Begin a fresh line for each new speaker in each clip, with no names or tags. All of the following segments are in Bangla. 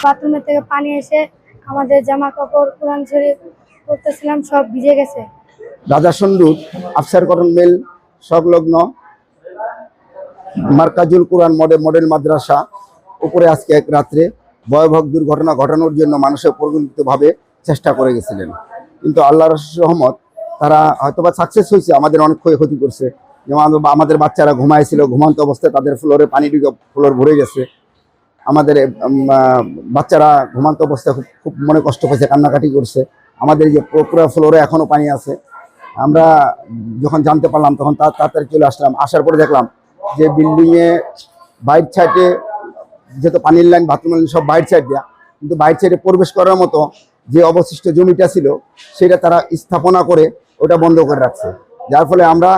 বাথরুমের থেকে পানি এসে আমাদের জামা কাপড় কোরআন শরীফ পড়তেছিলাম, সব ভিজে গেছে।
রাজা সন্দ্রুর আফসার কটন মিল সংলগ্ন মার্কাজুল কোরআন মডেল মাদ্রাসা উপরে আজকে এক রাত্রে ভয়াবহ দুর্ঘটনা ঘটানোর জন্য মানুষের পরিকল্পিতভাবে চেষ্টা করে গেছিলেন, কিন্তু আল্লাহর রহমত তারা হয়তোবা সাকসেস হয়েছে। আমাদের অনেক ক্ষয়ক্ষতি করছে, যেমন আমাদের বাচ্চারা ঘুমাইছিল, ঘুমান্ত অবস্থায় তাদের ফ্লোরে পানি ঢুকে ফ্লোর ভরে গেছে। আমাদের বাচ্চারা ঘুমান্ত অবস্থায় খুব খুব মনে কষ্ট পেয়েছে, কান্নাকাটি করছে। আমাদের যে পুরো ফ্লোরে এখনও পানি আছে। আমরা যখন জানতে পারলাম তখন তাড়াতাড়ি চলে আসলাম। আসার পরে দেখলাম যে বিল্ডিংয়ে বাইর সাইডে, যেহেতু পানির লাইন বাথরুমের লাইন সব বাইর সাইড দেওয়া, কিন্তু বাইর সাইডে প্রবেশ করার মতো যে অবশিষ্ট জমিটা ছিল সেটা তারা স্থাপনা করে ওটা বন্ধ করে রাখছে, যার ফলে আমরা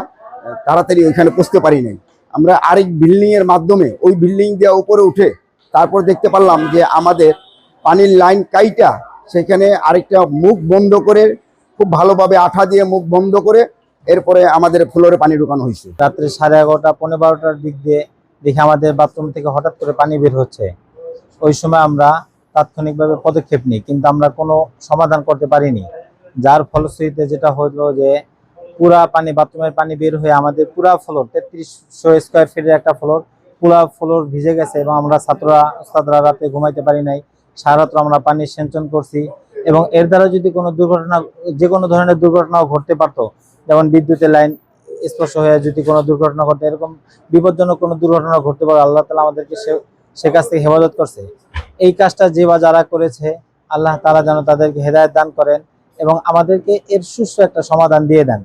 তাড়াতাড়ি ওইখানে পৌঁছতে পারি নাই। আমরা আরেক বিল্ডিংয়ের মাধ্যমে ওই বিল্ডিং দিয়ে উপরে উঠে তারপর দেখতে পারলাম যে আমাদের পানির লাইন কাইটা সেখানে আরেকটা মুখ বন্ধ করে, খুব ভালোভাবে আঠা দিয়ে মুখ বন্ধ করে এরপরে আমাদের ফ্লোরে পানি ঢুকানো হয়েছে।
রাত্রে 11:30 পৌনে 12টার দিক দিয়ে দেখে আমাদের বাথরুম থেকে হঠাৎ করে পানি বের হচ্ছে। ওই সময় আমরা তাৎক্ষণিকভাবে পদক্ষেপ নিই, কিন্তু আমরা কোনো সমাধান করতে পারিনি। যার ফলশ্রুতিতে যেটা হলো যে পুরা পানি, বাথরুমের পানি বের হয়ে আমাদের পুরা ফ্লোর 3300 স্কোয়ার ফিটের একটা ফ্লোর, পুরা ফ্লোর ভিজে গেছে এবং আমরা ছাত্ররা রাতে ঘুমাইতে পারি নাই। সারা রাত্র আমরা পানি সেচন করছি এবং এর দ্বারা যদি কোনো দুর্ঘটনা, যে কোনো ধরনের দুর্ঘটনাও ঘটতে পারতো, যেমন বিদ্যুতের লাইন স্পর্শ হয়ে যদি কোনো দুর্ঘটনা ঘটে, এরকম বিপজ্জনক কোনো দুর্ঘটনা ঘটতে পারে। আল্লাহ তাআলা আমাদেরকে সে কাছ থেকে হেফাজত করছে। এই কাজটা যে বা যারা করেছে আল্লাহ তাআলা যেন তাদেরকে হেদায়েত দান করেন এবং আমাদেরকে এর সুষ্ঠু একটা সমাধান দিয়ে দেন।